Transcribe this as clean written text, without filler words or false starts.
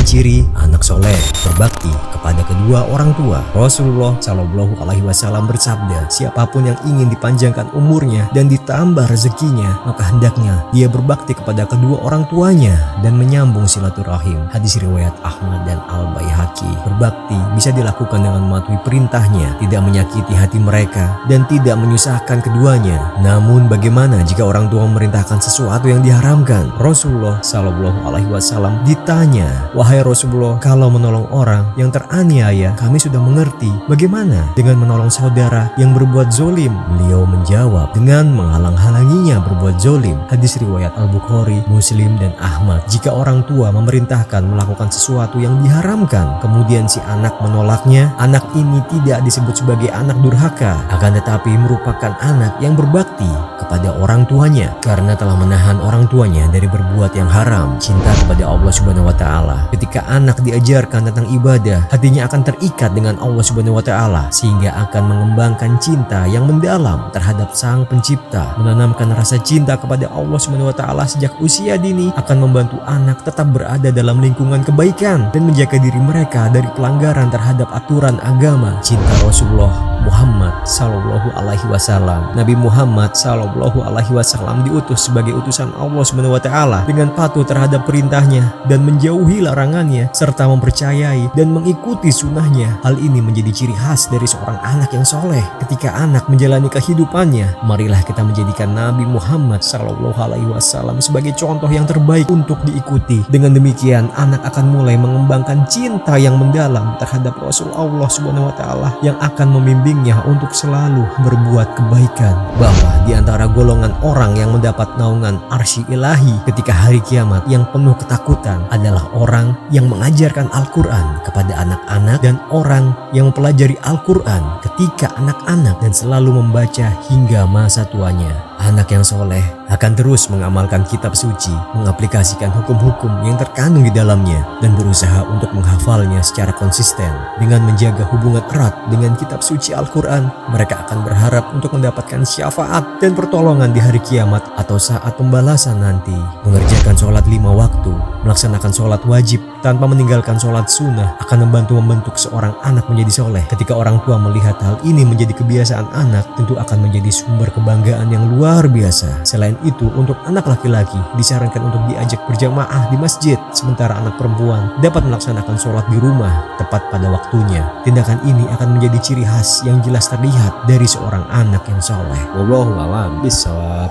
ciri anak soleh berbakti kepada kedua orang tua. Rasulullah Shallallahu Alaihi Wasallam bersabda, siapapun yang ingin dipanjangkan umurnya dan ditambah rezekinya, maka hendaknya dia berbakti kepada kedua orang tuanya dan menyambung silaturahim. Hadis riwayat Ahmad dan Al-Baihaqi. Berbakti bisa dilakukan dengan mematuhi perintahnya, tidak menyakiti hati mereka dan tidak menyusahkan keduanya. Namun bagaimana jika orang tua memerintahkan sesuatu yang diharamkan? Rasulullah Shallallahu Alaihi Wasallam ditanya, wahai Rasulullah, kalau menolong orang yang teraniaya kami sudah mengerti, bagaimana dengan menolong saudara yang berbuat zolim? Beliau menjawab, dengan menghalang-halanginya berbuat zolim. Hadis riwayat Al-Bukhari, Muslim dan Ahmad. Jika orang tua memerintahkan melakukan sesuatu yang diharamkan, kemudian si anak menolaknya, anak ini tidak disebut sebagai anak durhaka, akan tetapi merupakan anak yang berbakti kepada orang tuanya karena telah menahan orang tuanya dari berbuat yang haram. Cinta kepada Allah Subhanahu wa taala. Ketika anak diajarkan tentang ibadah, hatinya akan terikat dengan Allah Subhanahu wa taala sehingga akan mengembangkan cinta yang mendalam terhadap Sang Pencipta. Menanamkan rasa cinta kepada Allah Subhanahu wa taala sejak usia dini akan membantu anak tetap berada dalam lingkungan kebaikan dan menjaga diri mereka dari pelanggaran terhadap aturan agama. Cinta Rasulullah Muhammad Sallallahu Alaihi Wasallam. Nabi Muhammad Sallallahu Alaihi Wasallam diutus sebagai utusan Allah Subhanahu wa taala dengan patuh terhadap perintahnya dan menjauhi larangannya serta mempercayai dan mengikuti sunnahnya. Hal ini menjadi ciri khas dari seorang anak yang soleh. Ketika anak menjalani kehidupannya, marilah kita menjadikan Nabi Muhammad Sallallahu Alaihi Wasallam sebagai contoh yang terbaik untuk diikuti. Dengan demikian, anak akan mulai mengembangkan cinta yang mendalam terhadap Rasul Allah Subhanahu wa taala yang akan membimbingnya untuk selalu berbuat kebaikan. Bahwa di antara golongan orang yang mendapat naungan arsy ilahi ketika hari kiamat yang penuh ketakutan adalah orang yang mengajarkan Al-Quran kepada anak-anak dan orang yang mempelajari Al-Quran ketika anak-anak dan selalu membaca hingga masa tuanya. Anak yang soleh akan terus mengamalkan kitab suci, mengaplikasikan hukum-hukum yang terkandung di dalamnya, dan berusaha untuk menghafalnya secara konsisten. Dengan menjaga hubungan erat dengan kitab suci Al-Quran, mereka akan berharap untuk mendapatkan syafaat dan pertolongan di hari kiamat atau saat pembalasan nanti. Mengerjakan sholat 5 waktu, melaksanakan sholat wajib tanpa meninggalkan sholat sunnah akan membantu seorang anak menjadi soleh. Ketika orang tua melihat hal ini menjadi kebiasaan anak, tentu akan menjadi sumber kebanggaan yang luar biasa. Selain itu, untuk anak laki-laki disarankan untuk diajak berjamaah di masjid, sementara anak perempuan dapat melaksanakan sholat di rumah tepat pada waktunya. Tindakan ini akan menjadi ciri khas yang jelas terlihat dari seorang anak yang soleh. Wallahu a'lam bishawab.